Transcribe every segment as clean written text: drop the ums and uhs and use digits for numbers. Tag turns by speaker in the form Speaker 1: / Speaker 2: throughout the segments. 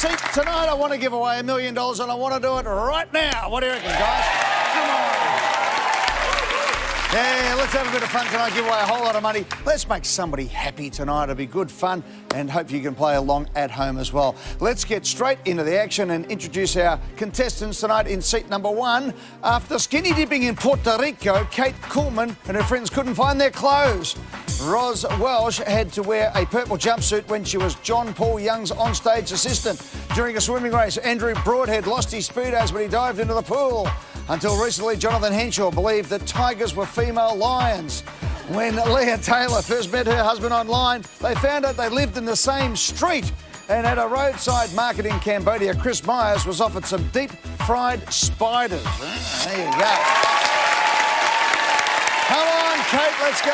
Speaker 1: Hotseat. Tonight I want to give away $1 million and I want to do it right now. What do you reckon, guys? Come on. Yeah, let's have a bit of fun tonight, give away a whole lot of money. Let's make somebody happy tonight. It'll be good fun and hope you can play along at home as well. Let's get straight into the action and introduce our contestants tonight in seat number 1. After skinny dipping in Puerto Rico, Kate Coolman and her friends couldn't find their clothes. Ros Welsh had to wear a purple jumpsuit when she was John Paul Young's onstage assistant. During a swimming race, Andrew Broadhead lost his speedos when he dived into the pool. Until recently, Jonathan Henshaw believed that tigers were female lions. When Leah Taylor first met her husband online, they found out they lived in the same street. And at a roadside market in Cambodia, Chris Myers was offered some deep-fried spiders. There you go. Come on, Kate, let's go.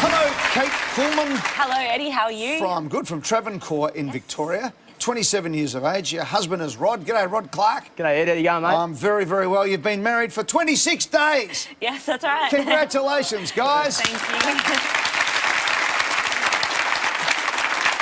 Speaker 1: Hello, Kate Coolman.
Speaker 2: Hello, Eddie. How are you?
Speaker 1: I'm good, from Travancore in Victoria. 27 years of age. Your husband is Rod. G'day, Rod Clark.
Speaker 3: G'day, Ed. How you going, mate?
Speaker 1: I'm very, very well. You've been married for 26 days.
Speaker 2: Yes, that's right.
Speaker 1: Congratulations, guys.
Speaker 2: Thank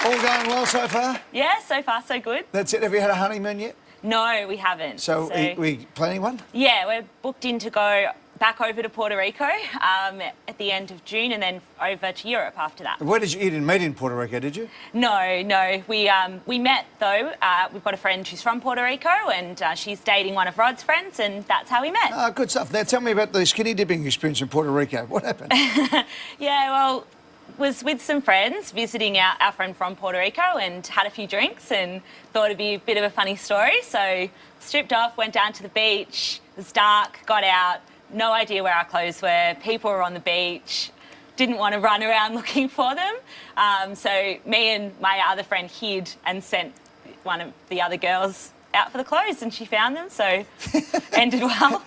Speaker 2: you.
Speaker 1: All going well so far?
Speaker 2: Yeah, so far so good.
Speaker 1: That's it. Have you had a honeymoon yet?
Speaker 2: No, we haven't.
Speaker 1: So we planning one?
Speaker 2: Yeah, we're booked in to go back over to Puerto Rico at the end of June and then over to Europe after that.
Speaker 1: Where did you didn't meet in Puerto Rico, did you?
Speaker 2: No. We met, though. We've got a friend who's from Puerto Rico and she's dating one of Rod's friends and that's how we met.
Speaker 1: Oh, good stuff. Now, tell me about the skinny dipping experience in Puerto Rico. What happened?
Speaker 2: Yeah, well, was with some friends visiting our friend from Puerto Rico and had a few drinks and thought it'd be a bit of a funny story. So stripped off, went down to the beach. It was dark, got out. No idea where our clothes were. People were on the beach. Didn't want to run around looking for them. So me and my other friend hid and sent one of the other girls out for the clothes and she found them, so ended well.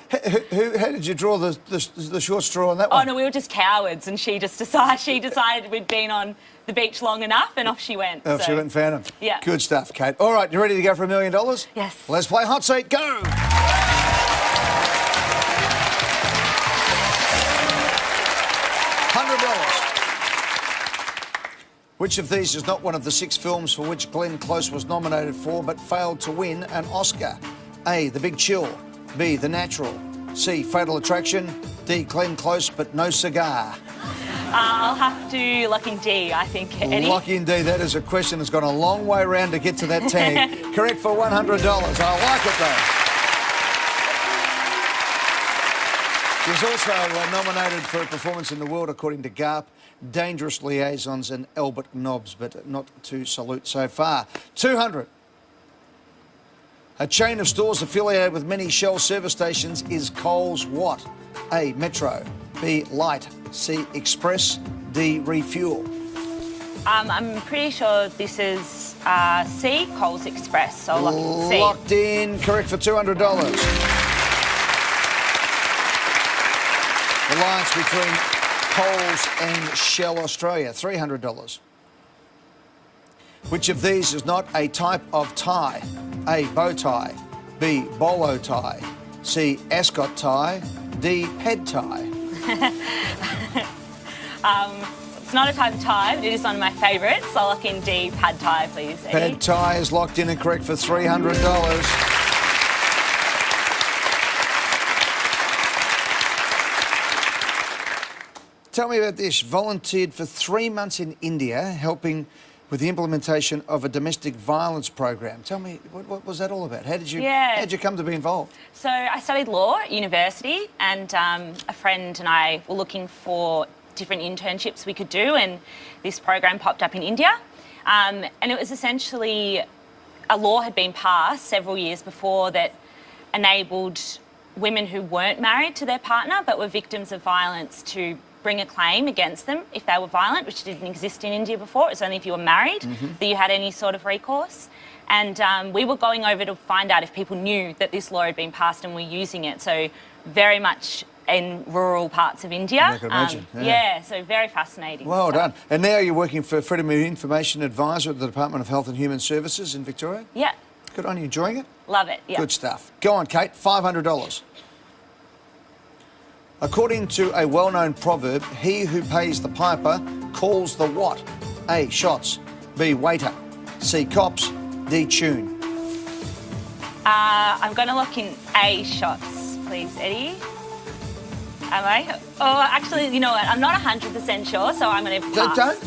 Speaker 1: How did you draw the short straw on that one?
Speaker 2: Oh, no, we were just cowards and she decided we'd been on the beach long enough and off she went.
Speaker 1: Off she went and found them.
Speaker 2: Yeah.
Speaker 1: Good stuff, Kate. All right, you ready to go for $1 million?
Speaker 2: Yes.
Speaker 1: Let's play Hot Seat. Go! Which of these is not one of the 6 films for which Glenn Close was nominated for but failed to win an Oscar? A, The Big Chill. B, The Natural. C, Fatal Attraction. D, Glenn Close but no cigar.
Speaker 2: I'll have to lock in D, I think, Eddie.
Speaker 1: Lock in D. That is a question that's gone a long way round to get to that tag. Correct for $100. I like it, though. She's also nominated for a performance in The World According to Garp, Dangerous Liaisons and Albert Nobbs, but not to salute so far. 200. A chain of stores affiliated with many Shell service stations is Coles what? A, Metro. B, Light. C, Express. D, Refuel.
Speaker 2: I'm pretty sure this is C, Coles Express, so I'll lock in C.
Speaker 1: Locked in. Correct for $200. Alliance between Coles and Shell Australia, $300. Which of these is not a type of tie? A, bow tie. B, bolo tie. C, ascot tie. D, head tie.
Speaker 2: It's not a type of tie, but it is one of my favourites. So I'll lock in D, pad thai, please, Eddie.
Speaker 1: Pad thai is locked in and correct for $300. Tell me about this. Volunteered for 3 months in India, helping with the implementation of a domestic violence program. Tell me, what was that all about? How did you come to be involved?
Speaker 2: So I studied law at university and a friend and I were looking for different internships we could do and this program popped up in India. And it was essentially, a law had been passed several years before that enabled women who weren't married to their partner but were victims of violence to bring a claim against them if they were violent, which didn't exist in India before. It was only if you were married that you had any sort of recourse. And we were going over to find out if people knew that this law had been passed and were using it. So very much in rural parts of India.
Speaker 1: I can imagine.
Speaker 2: Yeah, so very fascinating.
Speaker 1: Well done. And now you're working for Freedom of Information Advisor at the Department of Health and Human Services in Victoria?
Speaker 2: Yeah.
Speaker 1: Good on you. Enjoying it?
Speaker 2: Love it, yeah.
Speaker 1: Good stuff. Go on, Kate. $500. According to a well-known proverb, he who pays the piper calls the what? A, shots. B, waiter. C, cops. D, tune.
Speaker 2: I'm going to lock in A, shots, please, Eddie. Am I? Oh, actually, you know what? I'm not 100% sure, so I'm going to pass.
Speaker 1: Don't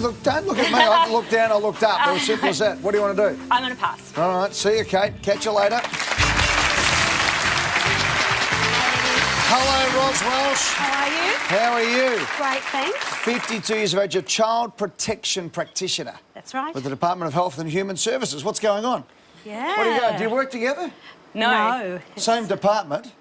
Speaker 1: look at me. I looked down, I looked up. It was simple as that. What do you want to do?
Speaker 2: I'm going to pass.
Speaker 1: All right, see you, Kate. Catch you later. Hello, Ros Welsh.
Speaker 3: How are you?
Speaker 1: How are you?
Speaker 3: Great, thanks.
Speaker 1: 52 years of age, a child protection practitioner.
Speaker 3: That's right.
Speaker 1: With the Department of Health and Human Services. What's going on?
Speaker 3: Yeah.
Speaker 1: What are you doing? Do you work together?
Speaker 2: No.
Speaker 1: Same department?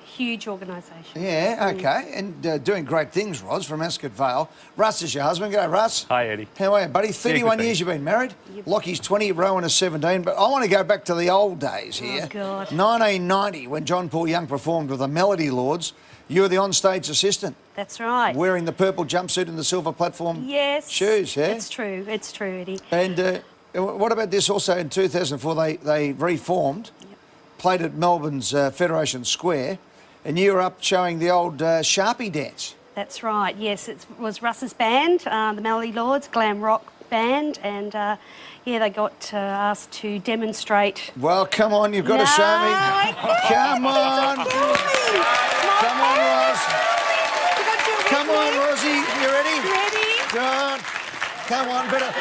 Speaker 3: Huge organisation.
Speaker 1: Yeah, okay. And doing great things, Ros, from Ascot Vale. Russ is your husband. G'day, Russ.
Speaker 4: Hi, Eddie.
Speaker 1: How are you, buddy? 31
Speaker 4: good,
Speaker 1: years you've been married. Lockie's 20, Rowan is 17. But I want to go back to the old days here.
Speaker 3: Oh, God.
Speaker 1: 1990, when John Paul Young performed with the Melody Lords. You were the on-stage assistant.
Speaker 3: That's right.
Speaker 1: Wearing the purple jumpsuit and the silver platform
Speaker 3: Yes.
Speaker 1: shoes, yeah?
Speaker 3: It's true, Eddie.
Speaker 1: And what about this also in 2004? They reformed, played at Melbourne's Federation Square, and you were up showing the old Sharpie dance.
Speaker 3: That's right, yes. It was Russ's band, the Melody Lords, glam rock band, and they got asked to demonstrate.
Speaker 1: Well, come on, you've got to show me. Come on. Come on, Ros. Come on, Rosie. You ready?
Speaker 3: Ready?
Speaker 1: Go on. Come on, better.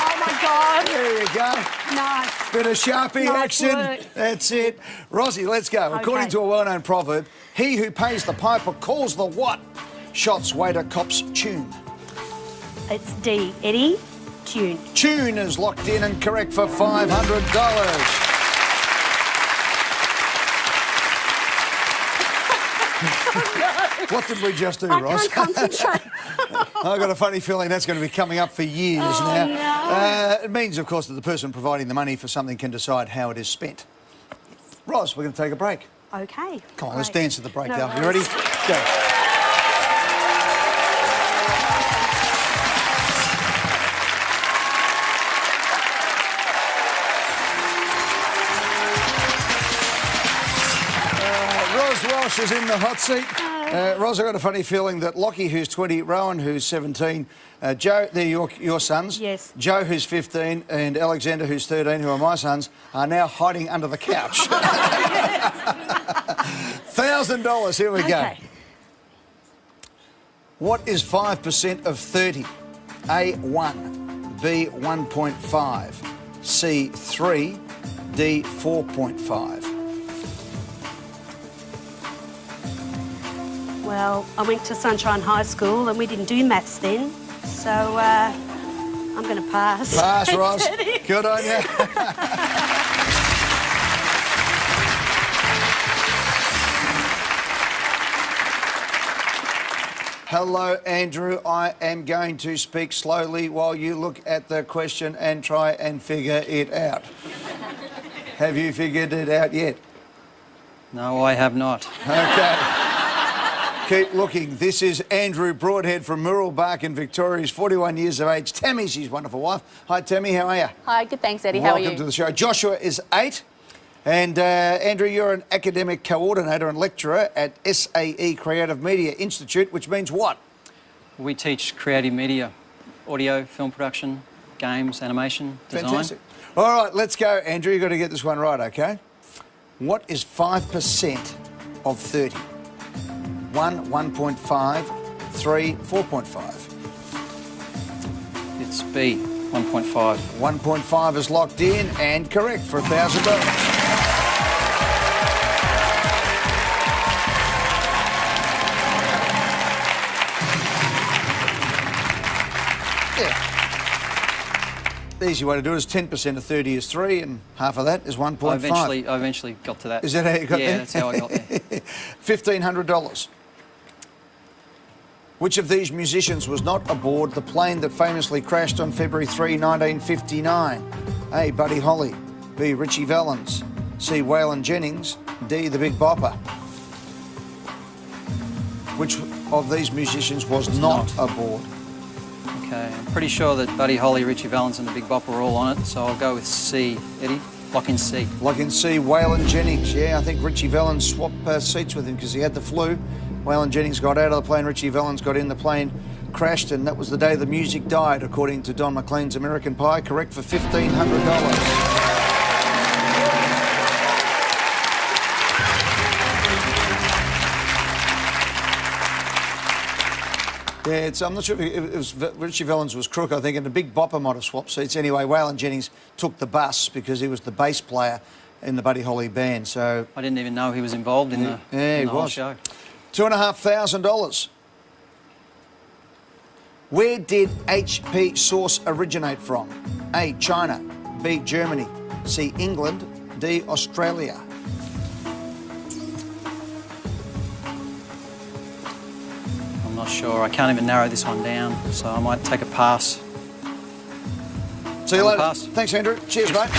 Speaker 3: Oh my God.
Speaker 1: There you go.
Speaker 3: Nice.
Speaker 1: Bit of Sharpie
Speaker 3: Nice
Speaker 1: action.
Speaker 3: work.
Speaker 1: That's it. Rosie, let's go.
Speaker 3: Okay.
Speaker 1: According to a well-known proverb, he who pays the piper calls the what? Shots, waiter, cops, tune.
Speaker 3: It's D, Eddie. Tune.
Speaker 1: Tune is locked in and correct for $500. What did we just do,
Speaker 3: I
Speaker 1: Ross?
Speaker 3: can't concentrate.
Speaker 1: I've got a funny feeling that's going to be coming up for years now.
Speaker 3: No.
Speaker 1: It means, of course, that the person providing the money for something can decide how it is spent. Ross, we're going to take a break.
Speaker 3: Okay.
Speaker 1: Come on, let's
Speaker 3: great.
Speaker 1: dance at the break
Speaker 3: No
Speaker 1: now. You ready?
Speaker 3: worries.
Speaker 1: Go. Ros Welsh is in the hot seat. Ros, I've got a funny feeling that Lockie, who's 20, Rowan, who's 17, Joe, they're your sons.
Speaker 3: Yes.
Speaker 1: Joe, who's 15, and Alexander, who's 13, who are my sons, are now hiding under the couch. $1,000, here we go.
Speaker 3: Okay.
Speaker 1: What is 5% of 30? A, 1, B, 1.5, C, 3, D, 4.5.
Speaker 3: Well, I went to Sunshine High School and we didn't do maths then, so I'm going to pass.
Speaker 1: Pass, Ross. Good on you. Hello, Andrew. I am going to speak slowly while you look at the question and try and figure it out. Have you figured it out yet?
Speaker 5: No, I have not.
Speaker 1: Okay. Keep looking. This is Andrew Broadhead from Mooroolbark in Victoria. He's 41 years of age. Tammy's his wonderful wife. Hi, Tammy. How are you?
Speaker 6: Hi, good, thanks, Eddie. How are you?
Speaker 1: Welcome to the show. Joshua is 8. And Andrew, you're an academic coordinator and lecturer at SAE Creative Media Institute, which means what?
Speaker 5: We teach creative media, audio, film production, games, animation, design.
Speaker 1: Fantastic. All right, let's go, Andrew. You've got to get this one right, OK? What is 5% of 30? 1, 1.5, 3, 4.5.
Speaker 5: It's B, 1.5.
Speaker 1: 1.5 is locked in and correct for $1,000. The easy way to do it is 10% of 30 is 3 and half of that is 1.5.
Speaker 5: I eventually got to that.
Speaker 1: Is that how you got there?
Speaker 5: Yeah, that's how I got there.
Speaker 1: $1,500. Which of these musicians was not aboard the plane that famously crashed on February 3, 1959? A, Buddy Holly. B, Richie Valens. C, Waylon Jennings. D, the Big Bopper. Which of these musicians was not aboard?
Speaker 5: Okay, I'm pretty sure that Buddy Holly, Richie Valens and the Big Bopper were all on it, so I'll go with C, Eddie. Lock in C.
Speaker 1: Lock in C, Waylon Jennings. Yeah, I think Richie Valens swapped seats with him because he had the flu. Waylon Jennings got out of the plane, Richie Valens got in, the plane crashed, and that was the day the music died, according to Don McLean's American Pie. Correct for $1,500. Yeah, I'm not sure if it was Richie Valens was crook, I think, and the Big Bopper might have swapped seats. Anyway, Waylon Jennings took the bus because he was the bass player in the Buddy Holly band. So
Speaker 5: I didn't even know he was involved in the whole show.
Speaker 1: $2,500. Where did HP sauce originate from? A, China, B, Germany, C, England, D, Australia.
Speaker 5: I'm not sure. I can't even narrow this one down, so I might take a pass.
Speaker 1: See you later.
Speaker 5: Pass.
Speaker 1: Thanks, Andrew. Cheers, mate.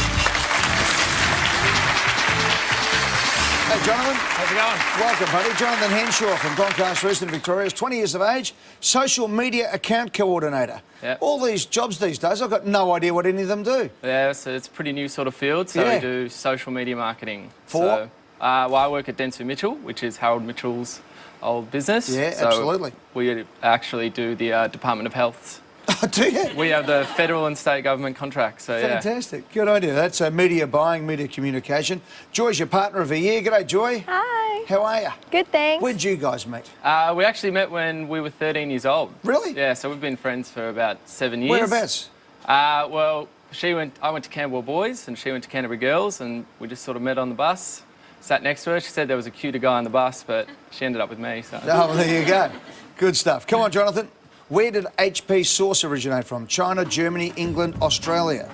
Speaker 1: Hey, Jonathan.
Speaker 4: How's it going?
Speaker 1: Welcome, buddy. Jonathan Henshaw from Doncaster, Eastern Victoria. He's 20 years of age, social media account coordinator.
Speaker 4: Yep.
Speaker 1: All these jobs these days, I've got no idea what any of them do.
Speaker 4: Yeah, so it's a pretty new sort of field. So we do social media marketing.
Speaker 1: For?
Speaker 4: So, well, I work at Dentsu Mitchell, which is Harold Mitchell's old business.
Speaker 1: Yeah,
Speaker 4: so
Speaker 1: absolutely.
Speaker 4: We actually do the Department of Health.
Speaker 1: Oh, do you?
Speaker 4: We have the federal and state government contracts. So
Speaker 1: Fantastic. Good idea. That's media buying, media communication. Joy's your partner of a year. G'day, Joy.
Speaker 6: Hi.
Speaker 1: How are you?
Speaker 6: Good, thanks.
Speaker 1: Where'd you guys meet?
Speaker 4: We actually met when we were 13 years old.
Speaker 1: Really?
Speaker 4: Yeah, so we've been friends for about 7 years.
Speaker 1: Whereabouts?
Speaker 4: Well, I went to Camberwell Boys and she went to Canterbury Girls, and we just sort of met on the bus. Sat next to her. She said there was a cuter guy on the bus, but she ended up with me. So.
Speaker 1: Oh, well, there you go. Good stuff. Come on, Jonathan. Where did HP sauce originate from? China, Germany, England, Australia?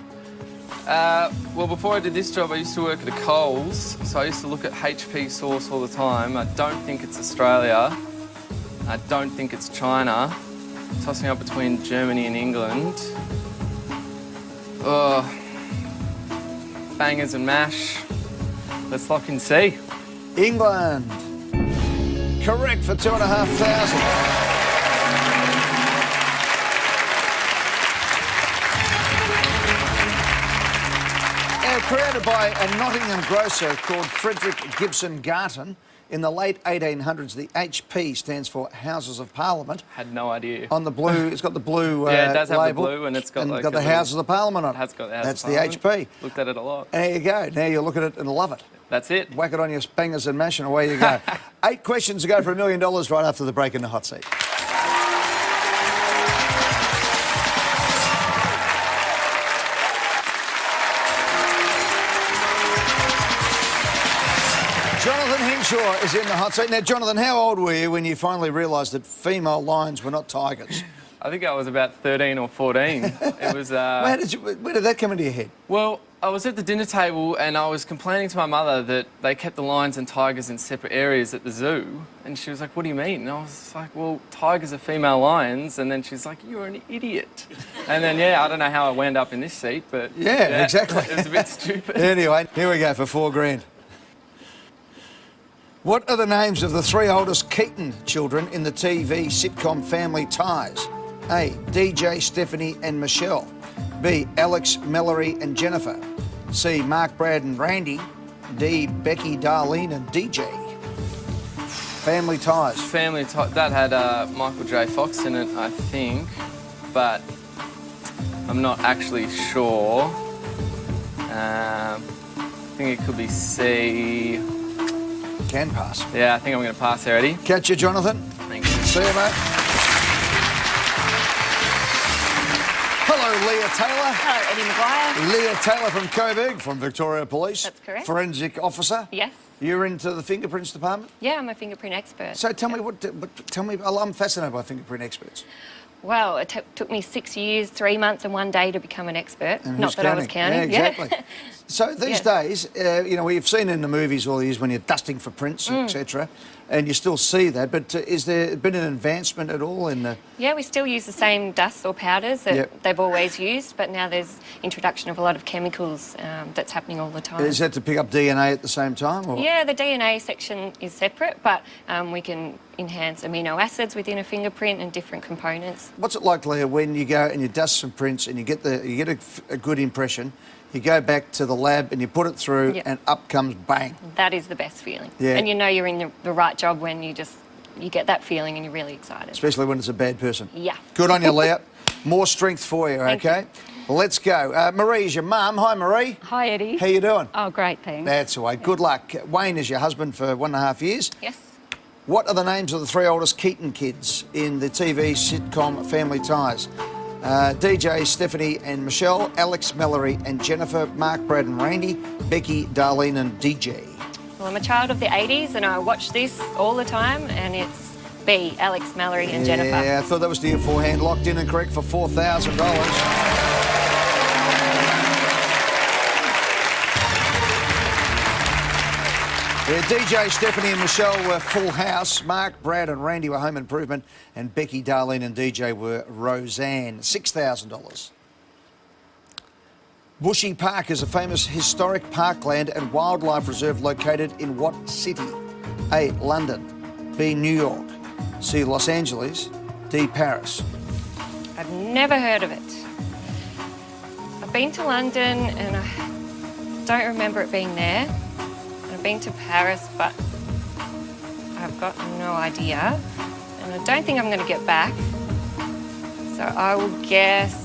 Speaker 4: Well, before I did this job, I used to work at a Coles, so I used to look at HP sauce all the time. I don't think it's Australia. I don't think it's China. Tossing up between Germany and England. Bangers and mash. Let's lock in C.
Speaker 1: England. Correct for $2,500. Created by a Nottingham grocer called Frederick Gibson Garton in the late 1800s, the HP stands for Houses of Parliament.
Speaker 4: Had no idea.
Speaker 1: On the blue, it's got the blue
Speaker 4: yeah, it does have
Speaker 1: label,
Speaker 4: the blue, and it's got like
Speaker 1: the Houses of Parliament on it.
Speaker 4: It has got the Houses
Speaker 1: That's
Speaker 4: of
Speaker 1: the
Speaker 4: Parliament.
Speaker 1: HP.
Speaker 4: Looked at it a lot.
Speaker 1: There you go. Now you look at it and love it.
Speaker 4: That's it.
Speaker 1: Whack it on your bangers and mash, and away you go. 8 questions to go for $1 million right after the break in the hot seat. Jonathan Henshaw is in the hot seat. Now, Jonathan, how old were you when you finally realised that female lions were not tigers?
Speaker 4: I think I was about 13 or 14. It was...
Speaker 1: where did that come into your head?
Speaker 4: Well, I was at the dinner table and I was complaining to my mother that they kept the lions and tigers in separate areas at the zoo. And she was like, what do you mean? And I was like, well, tigers are female lions. And then she's like, you're an idiot. And then, yeah, I don't know how I wound up in this seat, but...
Speaker 1: Yeah, exactly.
Speaker 4: It was a bit stupid.
Speaker 1: Anyway, here we go for $4,000. What are the names of the 3 oldest Keaton children in the TV sitcom Family Ties? A, DJ, Stephanie and Michelle. B, Alex, Mallory and Jennifer. C, Mark, Brad and Randy. D, Becky, Darlene and DJ. Family Ties.
Speaker 4: Family Ties. That had Michael J. Fox in it, I think, but I'm not actually sure. I think it could be C.
Speaker 1: Can pass.
Speaker 4: Yeah, I think I'm going to pass there, Eddie.
Speaker 1: Catch you, Jonathan.
Speaker 4: Thank you.
Speaker 1: See you, mate. Hello, Leah Taylor.
Speaker 2: Hello, Eddie Maguire.
Speaker 1: Leah Taylor from Coburg, from Victoria Police.
Speaker 6: That's correct.
Speaker 1: Forensic officer.
Speaker 6: Yes.
Speaker 1: You're into the fingerprints department?
Speaker 6: Yeah, I'm a fingerprint expert.
Speaker 1: So tell me, I'm fascinated by fingerprint experts.
Speaker 6: Well, it took me 6 years, 3 months and 1 day to become an expert.
Speaker 1: And
Speaker 6: Not that I was counting.
Speaker 1: Yeah, exactly. So these
Speaker 6: Yes.
Speaker 1: days, you know, we've seen in the movies all the years when you're dusting for prints, etc., and you still see that, but is there been an advancement at all in the...
Speaker 6: Yeah, we still use the same dusts or powders that
Speaker 1: Yep.
Speaker 6: they've always used, but now there's introduction of a lot of chemicals that's happening all the time.
Speaker 1: Is that to pick up DNA at the same time? Or?
Speaker 6: Yeah, the DNA section is separate, but we can enhance amino acids within a fingerprint and different components.
Speaker 1: What's it like, Leah, when you go and you dust some prints and you get a good impression, you go back to the lab and you put it through
Speaker 6: Yep.
Speaker 1: and up comes bang.
Speaker 6: That is the best feeling.
Speaker 1: Yeah.
Speaker 6: And you know you're in the right job when you get that feeling and you're really excited.
Speaker 1: Especially when it's a bad person.
Speaker 6: Yeah.
Speaker 1: Good on you, Leah. More strength for you,
Speaker 6: Thank
Speaker 1: okay? Let's go. Marie is your mum. Hi, Marie.
Speaker 7: Hi, Eddie.
Speaker 1: How you doing?
Speaker 7: Oh, great, thanks.
Speaker 1: That's the way. Good luck. Wayne is your husband for 1.5 years.
Speaker 6: Yes.
Speaker 1: What are the names of the 3 oldest Keaton kids in the TV sitcom Family Ties? DJ, Stephanie and Michelle, Alex, Mallory and Jennifer, Mark, Brad and Randy, Becky, Darlene and DJ.
Speaker 6: Well, I'm a child of the 80s and I watch this all the time, and it's B, Alex, Mallory and Jennifer.
Speaker 1: Yeah, I thought that was the forehand. Locked in and correct for $4,000. Yeah, DJ, Stephanie and Michelle were Full House. Mark, Brad and Randy were Home Improvement. And Becky, Darlene and DJ were Roseanne. $6,000. Bushy Park is a famous historic parkland and wildlife reserve located in what city? A, London. B, New York. C, Los Angeles. D, Paris.
Speaker 6: I've never heard of it. I've been to London and I don't remember it being there. I've been to Paris, but I've got no idea. And I don't think I'm going to get back. So I will guess...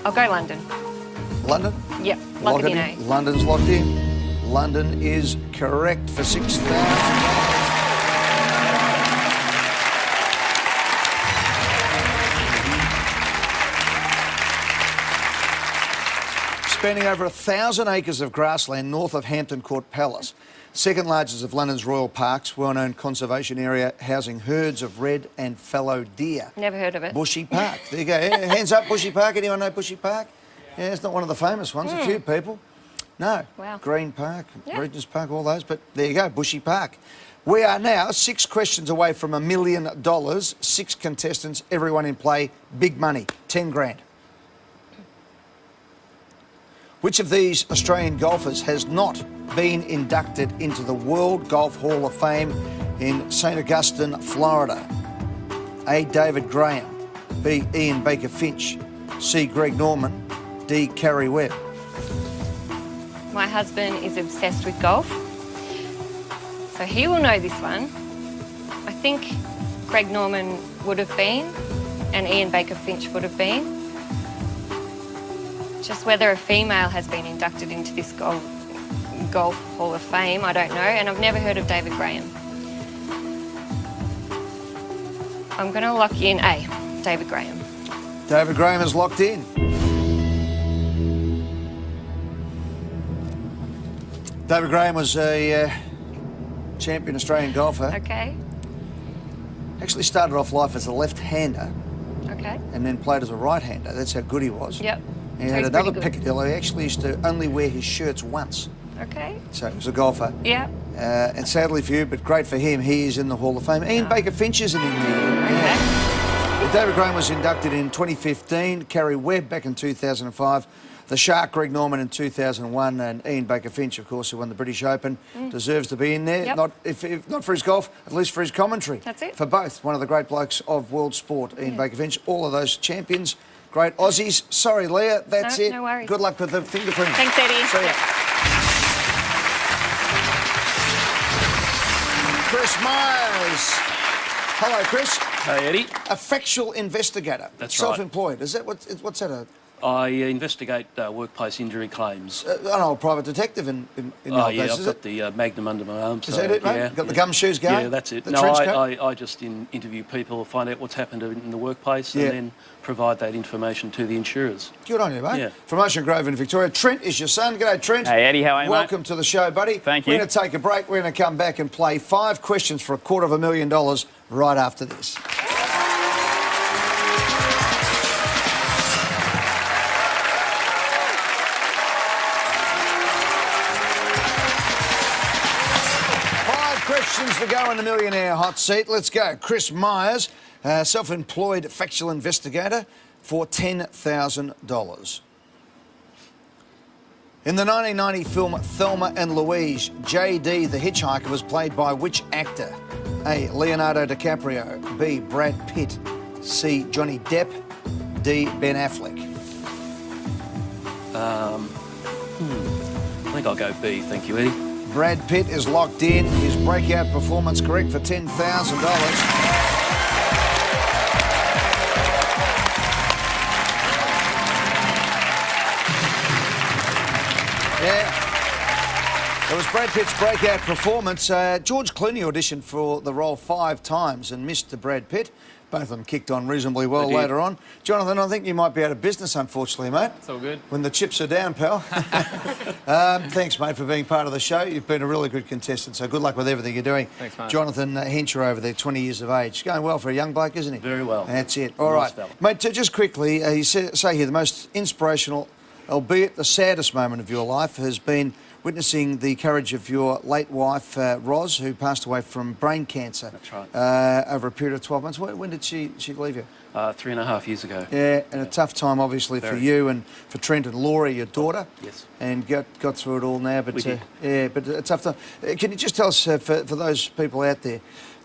Speaker 6: I'll go London.
Speaker 1: London?
Speaker 6: Yep, lock it in A.
Speaker 1: London's locked in. London is correct for $6,000. Spanning over 1,000 acres of grassland north of Hampton Court Palace. Second largest of London's royal parks, well-known conservation area housing herds of red and fallow deer.
Speaker 6: Never heard of it.
Speaker 1: Bushy Park. There you go. Yeah, hands up, Bushy Park. Anyone know Bushy Park? Yeah, it's not one of the famous ones. A few people. No.
Speaker 6: Wow.
Speaker 1: Green Park,
Speaker 6: Yeah.
Speaker 1: Regent's Park, all those. But there you go, Bushy Park. We are now 6 questions away from $1 million. 6 contestants, everyone in play. Big money, 10 grand. Which of these Australian golfers has not been inducted into the World Golf Hall of Fame in St Augustine, Florida? A, David Graham. B, Ian Baker Finch. C, Greg Norman. D, Carrie Webb.
Speaker 6: My husband is obsessed with golf, so he will know this one. I think Greg Norman would have been, and Ian Baker Finch would have been. Just whether a female has been inducted into this golf Hall of Fame, I don't know, and I've never heard of David Graham. I'm going to lock in A, David Graham.
Speaker 1: David Graham is locked in. David Graham was a champion Australian golfer.
Speaker 6: Okay,
Speaker 1: Actually started off life as a left-hander
Speaker 6: okay.
Speaker 1: and then played as a right-hander. That's how good he was.
Speaker 6: Yep.
Speaker 1: He
Speaker 6: So
Speaker 1: had
Speaker 6: he's
Speaker 1: another
Speaker 6: pretty good.
Speaker 1: peccadillo. He actually used to only wear his shirts once.
Speaker 6: Okay,
Speaker 1: So he was a golfer.
Speaker 6: yeah.
Speaker 1: And sadly for you, but great for him, he is in the Hall of Fame. Ian Baker Finch isn't in there.
Speaker 6: Okay.
Speaker 1: David Graham was inducted in 2015, Carrie Webb back in 2005, the Shark Greg Norman in 2001, and Ian Baker Finch, of course, who won the British Open, deserves to be in there.
Speaker 6: Yep.
Speaker 1: Not if not for his golf, at least for his commentary.
Speaker 6: That's it.
Speaker 1: For both, one of the great blokes of world sport, Ian Baker Finch. All of those champions, great Aussies. Sorry, Leah, that's
Speaker 6: No,
Speaker 1: it.
Speaker 6: no worries.
Speaker 1: Good luck with the fingerprint.
Speaker 6: Thanks, Eddie.
Speaker 1: See ya.
Speaker 6: Yep.
Speaker 1: Chris Myers. Hello, Chris.
Speaker 8: Hey, Eddie.
Speaker 1: A factual investigator.
Speaker 8: That's right.
Speaker 1: Self-employed. Is that what's that?
Speaker 8: I investigate workplace injury claims.
Speaker 1: An old private detective in the
Speaker 8: Oh,
Speaker 1: old
Speaker 8: yeah,
Speaker 1: days,
Speaker 8: I've
Speaker 1: is
Speaker 8: got
Speaker 1: it?
Speaker 8: the Magnum under my arm.
Speaker 1: Is
Speaker 8: so,
Speaker 1: that it, mate?
Speaker 8: yeah.
Speaker 1: Got the gumshoes going?
Speaker 8: Yeah, that's it.
Speaker 1: The
Speaker 8: No,
Speaker 1: trench coat?
Speaker 8: I just interview people, find out what's happened in the workplace,
Speaker 1: Yeah.
Speaker 8: and then provide that information to the insurers.
Speaker 1: Good on you, mate.
Speaker 8: Yeah.
Speaker 1: From Ocean Grove in Victoria. Trent is your son. G'day, Trent.
Speaker 9: Hey, Eddie, how are you, mate?
Speaker 1: Welcome to the show, buddy.
Speaker 9: Thank
Speaker 1: We're
Speaker 9: you.
Speaker 1: going to take a break. We're going to come back and play 5 questions for $250,000 right after this. Questions to go in the Millionaire Hot Seat. Let's go. Chris Myers, self-employed factual investigator, for $10,000. In the 1990 film Thelma and Louise, J.D. the Hitchhiker was played by which actor? A, Leonardo DiCaprio. B, Brad Pitt. C. Johnny Depp, D. Ben Affleck.
Speaker 8: I think I'll go B, thank you, Eddie.
Speaker 1: Brad Pitt is locked in. His breakout performance correct for $10,000. Yeah. It was Brad Pitt's breakout performance. George Clooney auditioned for the role 5 times and missed the Brad Pitt. Both of them kicked on reasonably well later on. Jonathan, I think you might be out of business, unfortunately, mate.
Speaker 4: It's all good.
Speaker 1: When the chips are down, pal. Thanks, mate, for being part of the show. You've been a really good contestant, so good luck with everything you're doing.
Speaker 4: Thanks, mate.
Speaker 1: Jonathan Henshaw over there, 20 years of age. Going well for a young bloke, isn't he?
Speaker 8: Very well.
Speaker 1: That's it. All
Speaker 8: Nice
Speaker 1: right.
Speaker 8: fella.
Speaker 1: Mate, just quickly, you say here the most inspirational, albeit the saddest moment of your life has been witnessing the courage of your late wife, Ros, who passed away from brain cancer.
Speaker 8: That's right.
Speaker 1: Over a period of 12 months. When did she leave you?
Speaker 8: 3.5 years ago.
Speaker 1: Yeah, and a tough time, obviously, for
Speaker 8: Very.
Speaker 1: you and for Trent and Laura, your daughter.
Speaker 8: Yes.
Speaker 1: And got through it all now, but
Speaker 8: We did.
Speaker 1: yeah, but a tough time. Can you just tell us, for those people out there,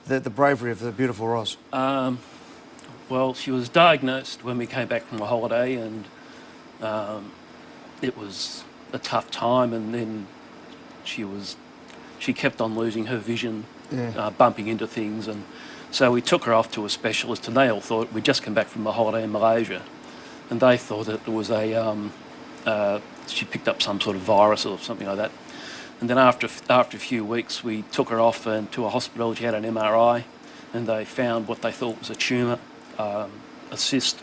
Speaker 1: the bravery of the beautiful Ros?
Speaker 8: Well, she was diagnosed when we came back from a holiday, and it was a tough time, and then she kept on losing her vision, bumping into things, and so we took her off to a specialist, and they all thought we'd just come back from a holiday in Malaysia, and they thought that it was she picked up some sort of virus or something like that. And then after a few weeks, we took her off and to a hospital. She had an MRI, and they found what they thought was a tumour, a cyst.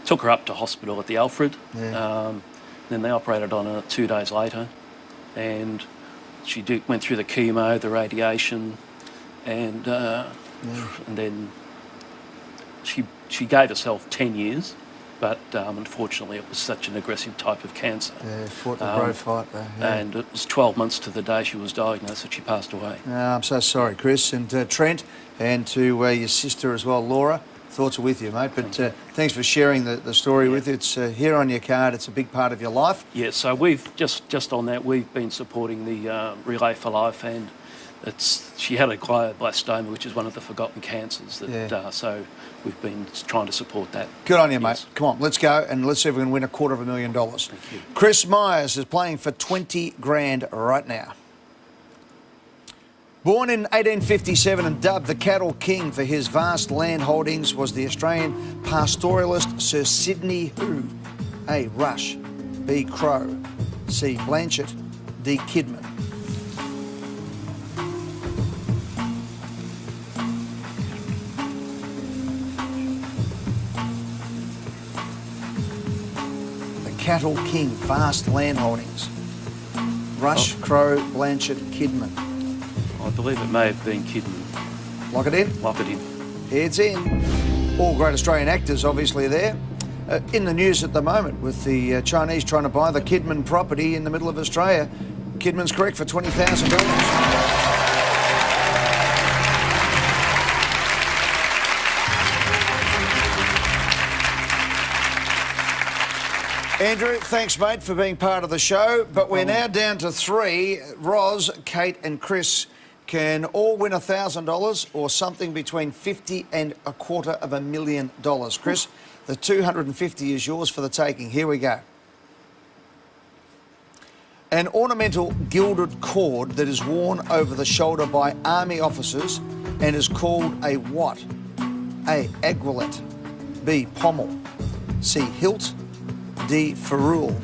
Speaker 8: Took her up to hospital at the Alfred. Then they operated on her 2 days later, and she went through the chemo, the radiation, and then she gave herself 10 years, but unfortunately it was such an aggressive type of cancer.
Speaker 1: Yeah, fought the brave fight there. Yeah.
Speaker 8: And it was 12 months to the day she was diagnosed that she passed away.
Speaker 1: I'm so sorry, Chris, and Trent, and to your sister as well, Laura. Thoughts are with you, mate, but thanks for sharing the story with you. It's here on your card. It's a big part of your life.
Speaker 8: Yeah, so we've just on that, we've been supporting the Relay for Life, and she had a glioblastoma, which is one of the forgotten cancers. So we've been trying to support that.
Speaker 1: Good on you,
Speaker 8: Yes.
Speaker 1: mate. Come on, let's go, and let's see if we can win $250,000.
Speaker 8: Thank you.
Speaker 1: Chris Myers is playing for 20 grand right now. Born in 1857 and dubbed the Cattle King for his vast land holdings was the Australian pastoralist Sir Sidney who? A. Rush, B. Crowe, C. Blanchett, D. Kidman. The Cattle King, vast land holdings. Rush, Crowe, Blanchett, Kidman.
Speaker 8: I believe it may have been Kidman.
Speaker 1: Lock it in?
Speaker 8: Lock it in.
Speaker 1: It's in. All great Australian actors, obviously, there. In the news at the moment with the Chinese trying to buy the Kidman property in the middle of Australia. Kidman's correct for $20,000. Andrew, thanks, mate, for being part of the show. But we're now down to 3. Ros, Kate and Chris can all win $1,000 or something between $50,000 and $250,000. Chris, the 250 is yours for the taking. Here we go. An ornamental gilded cord that is worn over the shoulder by army officers and is called a what? A. Aiguillet, B. Pommel, C. Hilt, D. Ferrule.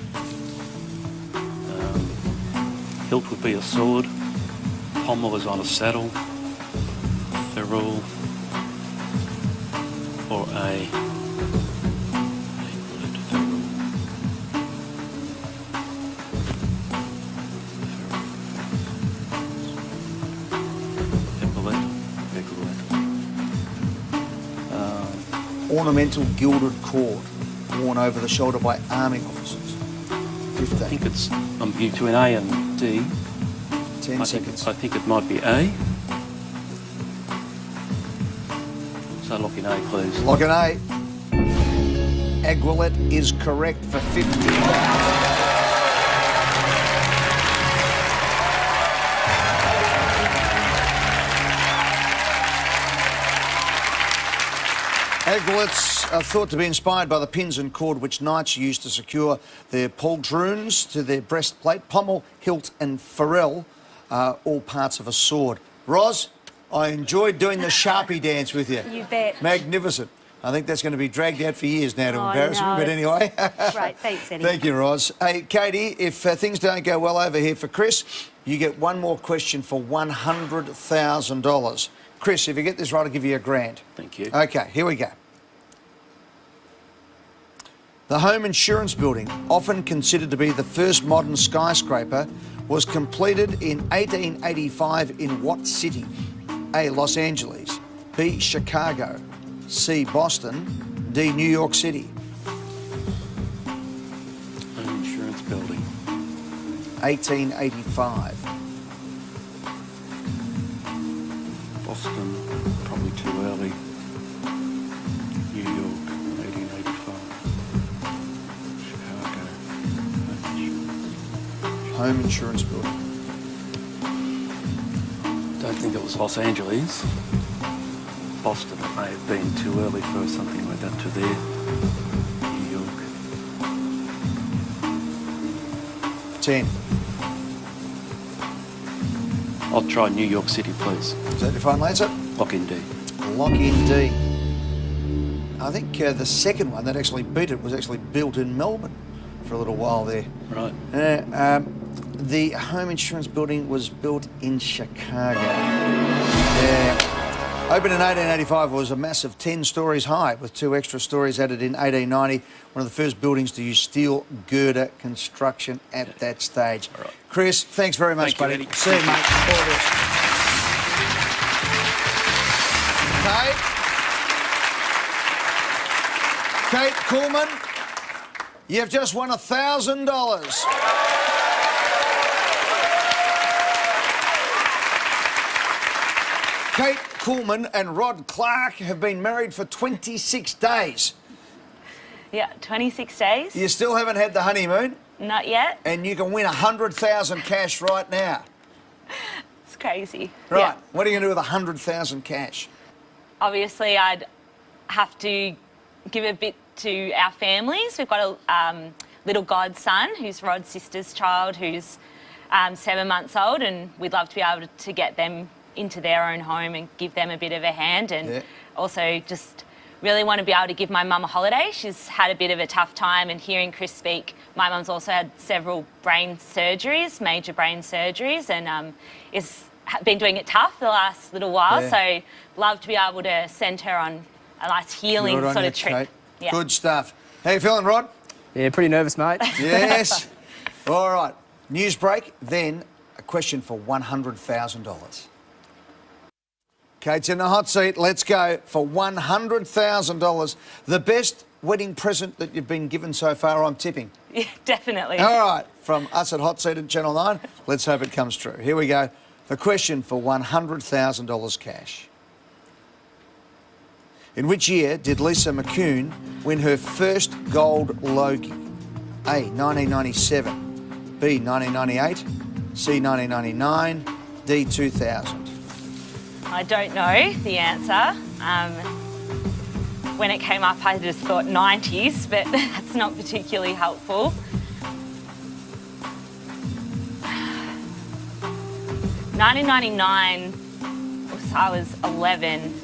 Speaker 8: Hilt would be a sword. Pommel is on a saddle. Ferrule or a
Speaker 1: Ornamental gilded cord worn over the shoulder by army officers. 15.
Speaker 8: I think I'm between A and D.
Speaker 1: 10 seconds.
Speaker 8: I think it might be A. So lock in A, please.
Speaker 1: Lock in A. Aiguillet is correct for 50. Aglets are thought to be inspired by the pins and cord which knights used to secure their pauldrons to their breastplate. Pommel, hilt and ferrule are all parts of a sword. Roz, I enjoyed doing the Sharpie dance with you.
Speaker 3: You bet.
Speaker 1: Magnificent. I think that's going to be dragged out for years now to embarrass me,
Speaker 3: no.
Speaker 1: but anyway.
Speaker 3: Great, thanks, Eddie.
Speaker 1: Thank you, Roz. Hey, Katie, if things don't go well over here for Chris, you get one more question for $100,000. Chris, if you get this right, I'll give you $1,000.
Speaker 8: Thank you.
Speaker 1: OK, here we go. The home insurance building, often considered to be the first modern skyscraper, was completed in 1885 in what city? A, Los Angeles, B, Chicago, C, Boston, D, New York City.
Speaker 8: Home insurance building.
Speaker 1: 1885.
Speaker 8: Boston, probably too early. New York, 1885. Chicago.
Speaker 1: Home insurance building.
Speaker 8: Don't think it was Los Angeles. Boston, it may have been too early for something like that to there. New York.
Speaker 1: 10.
Speaker 8: I'll try New York City, please.
Speaker 1: Is that your final answer?
Speaker 8: Lock in D.
Speaker 1: Lock in D. I think the second one that actually beat it was actually built in Melbourne for a little while there.
Speaker 8: Right.
Speaker 1: The home insurance building was built in Chicago. Yeah. Opened in 1885, was a massive 10 stories high with 2 extra stories added in 1890. One of the first buildings to use steel girder construction at that stage.
Speaker 8: All right.
Speaker 1: Chris, thanks very much,
Speaker 8: Thank you,
Speaker 1: buddy.
Speaker 8: Eddie.
Speaker 1: See you, mate. All the best. Kate Coolman, you've just won $1,000. Kate Coolman and Rod Clark have been married for 26 days.
Speaker 2: Yeah, 26 days.
Speaker 1: You still haven't had the honeymoon,
Speaker 2: Not yet.
Speaker 1: and you can win $100,000 cash right now.
Speaker 2: It's crazy.
Speaker 1: Right.
Speaker 2: Yeah.
Speaker 1: What are you going to do with $100,000 cash?
Speaker 2: Obviously, I'd have to give a bit to our families. We've got a little godson who's Rod's sister's child who's 7 months old, and we'd love to be able to get them into their own home and give them a bit of a hand, and also just really want to be able to give my mum a holiday. She's had a bit of a tough time, and hearing Chris speak, my mum's also had several brain surgeries, major brain surgeries, and is been doing it tough the last little while. So love to be able to send her on a nice healing
Speaker 1: Good on
Speaker 2: sort
Speaker 1: you,
Speaker 2: of trip.
Speaker 1: Kate.
Speaker 2: Yeah.
Speaker 1: Good stuff. How you feeling, Rod?
Speaker 7: Yeah, pretty nervous, mate.
Speaker 1: Yes. All right. News break, then a question for $100,000. Kate's in the hot seat. Let's go for $100,000. The best wedding present that you've been given so far, I'm tipping.
Speaker 2: Yeah, definitely.
Speaker 1: All right. From us at Hot Seat at Channel 9, let's hope it comes true. Here we go. The question for $100,000 cash. In which year did Lisa McCune win her first gold Logie? A, 1997, B, 1998, C, 1999, D, 2000.
Speaker 2: I don't know the answer. When it came up, I just thought 90s, but that's not particularly helpful. 1999, I was 11.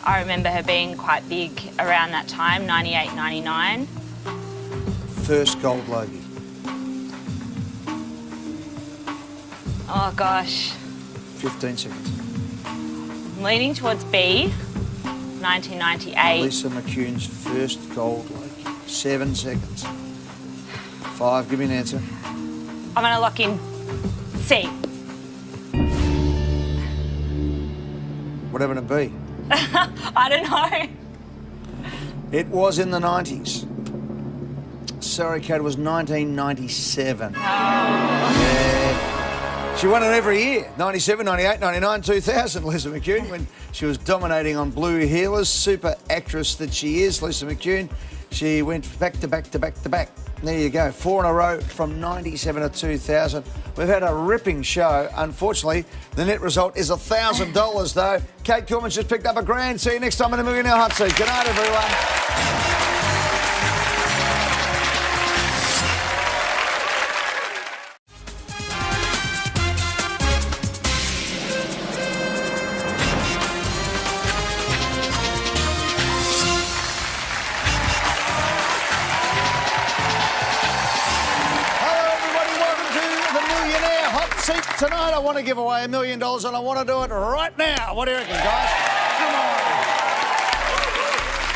Speaker 2: I remember her being quite big around that time, 98, 99.
Speaker 1: First gold Logie.
Speaker 2: Oh gosh,
Speaker 1: 15 seconds.
Speaker 2: I'm leaning towards B, 1998.
Speaker 1: Lisa McCune's first gold Logie. 7 seconds. 5, give me an answer.
Speaker 2: I'm gonna lock in C.
Speaker 1: What happened to B?
Speaker 2: I don't know.
Speaker 1: It was in the 90s. Sorry, Kate, it was 1997. Yeah. She won it every year. 97, 98, 99, 2000, Lisa McCune, when she was dominating on Blue Heelers. Super actress that she is, Lisa McCune. She went back to back to back to back. There you go, 4 in a row from 97 to 2000. We've had a ripping show. Unfortunately, the net result is $1,000 though. Kate Coolman's just picked up $1,000. See you next time in the Millionaire Hot Seat. Good night, everyone. Tonight I want to give away $1 million and I want to do it right now. What do you reckon, guys? Come on.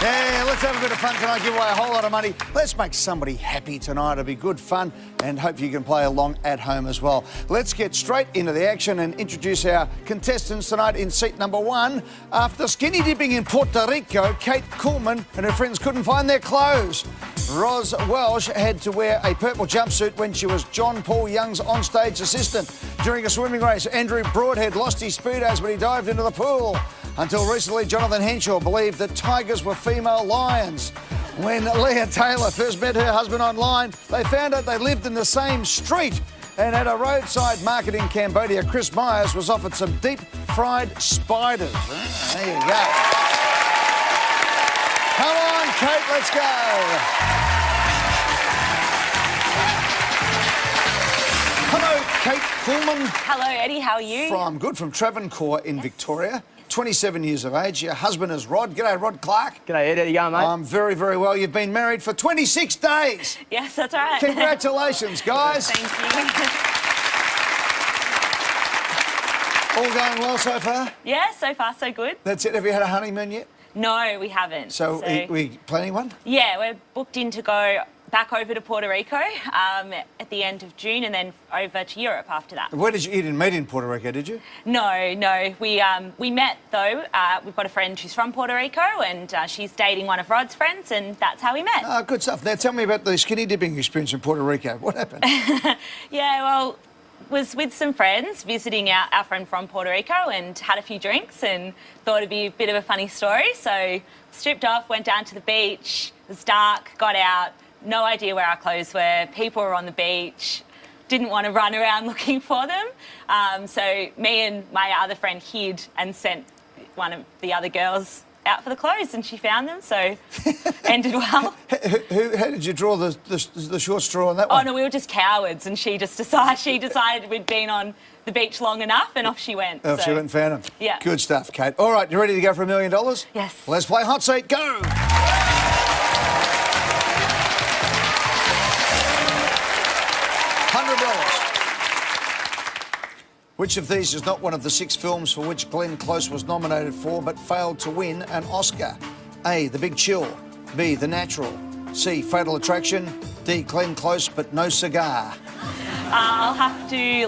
Speaker 1: Yeah, let's have a bit of fun tonight, give away a whole lot of money. Let's make somebody happy tonight. It'll be good fun and hope you can play along at home as well. Let's get straight into the action and introduce our contestants tonight in seat number 1. After skinny dipping in Puerto Rico, Kate Coolman and her friends couldn't find their clothes. Ros Welsh had to wear a purple jumpsuit when she was John Paul Young's onstage assistant. During a swimming race, Andrew Broadhead lost his speedos when he dived into the pool. Until recently, Jonathan Henshaw believed that tigers were female lions. When Leah Taylor first met her husband online, they found out they lived in the same street. And at a roadside market in Cambodia, Chris Myers was offered some deep-fried spiders. There you go. Come on, Kate, let's go. Hello, Kate Coolman.
Speaker 2: Hello, Eddie. How are you?
Speaker 1: From Travancore in Victoria. 27 years of age. Your husband is Rod. G'day, Rod Clark.
Speaker 7: G'day, Ed. How you going, mate?
Speaker 1: I'm very, very well. You've been married for 26 days.
Speaker 2: Yes, that's right.
Speaker 1: Congratulations, guys.
Speaker 2: Thank you.
Speaker 1: All going well so far?
Speaker 2: Yeah, so far so good.
Speaker 1: That's it. Have you had a honeymoon yet?
Speaker 2: No, we haven't.
Speaker 1: So are we planning one?
Speaker 2: Yeah, we're booked in to go back over to Puerto Rico at the end of June and then over to Europe after that.
Speaker 1: Where did you didn't meet in Puerto Rico, did you?
Speaker 2: No. We met though. We've got a friend who's from Puerto Rico and she's dating one of Rod's friends and that's how we met.
Speaker 1: Oh, good stuff. Now tell me about the skinny dipping experience in Puerto Rico. What happened?
Speaker 2: Yeah, well, was with some friends visiting our friend from Puerto Rico and had a few drinks and thought it'd be a bit of a funny story. So stripped off, went down to the beach. It was dark, got out. No idea where our clothes were. People were on the beach. Didn't want to run around looking for them. So me and my other friend hid and sent one of the other girls out for the clothes and she found them, so ended well.
Speaker 1: How did you draw the short straw on that one?
Speaker 2: Oh, no, we were just cowards and she decided we'd been on the beach long enough and off she went.
Speaker 1: Off she went and found them.
Speaker 2: Yeah.
Speaker 1: Good stuff, Kate. All right, you ready to go for $1 million?
Speaker 2: Yes.
Speaker 1: Let's play Hot Seat. Go! Which of these is not one of the 6 films for which Glenn Close was nominated for but failed to win an Oscar? A, The Big Chill. B, The Natural. C, Fatal Attraction. D, Glenn Close but no cigar.
Speaker 2: I'll have to